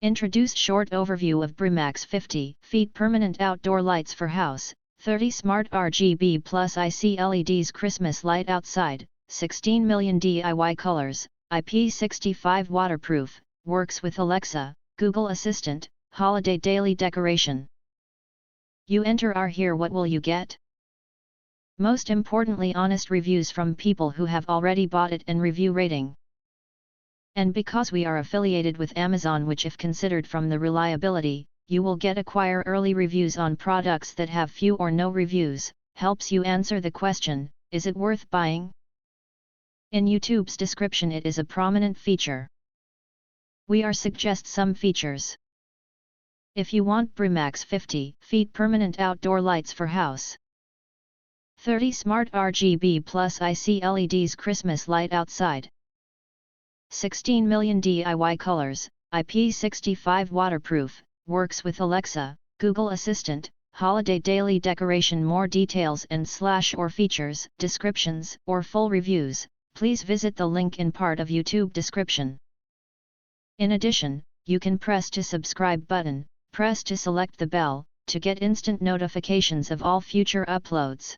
Introduce short overview of BRIMAX 50ft permanent outdoor lights for house, 30 Smart RGB+IC LEDs Christmas light outside, 16 million DIY colors, IP65 waterproof, works with Alexa, Google Assistant, holiday daily decoration. You enter our here, what will you get? Most importantly, honest reviews from people who have already bought it and review rating. And because we are affiliated with Amazon, which if considered from the reliability, you will get acquire early reviews on products that have few or no reviews, helps you answer the question, is it worth buying? In YouTube's description it is a prominent feature. We are suggest some features. If you want BRIMAX 50ft permanent outdoor lights for house, 30 Smart RGB+IC LEDs Christmas light outside, 16 million DIY colors, IP65 waterproof, works with Alexa, Google Assistant, holiday daily decoration. More details and or features, descriptions or full reviews, please visit the link in part of YouTube description. In addition, you can press to subscribe button, press to select the bell, to get instant notifications of all future uploads.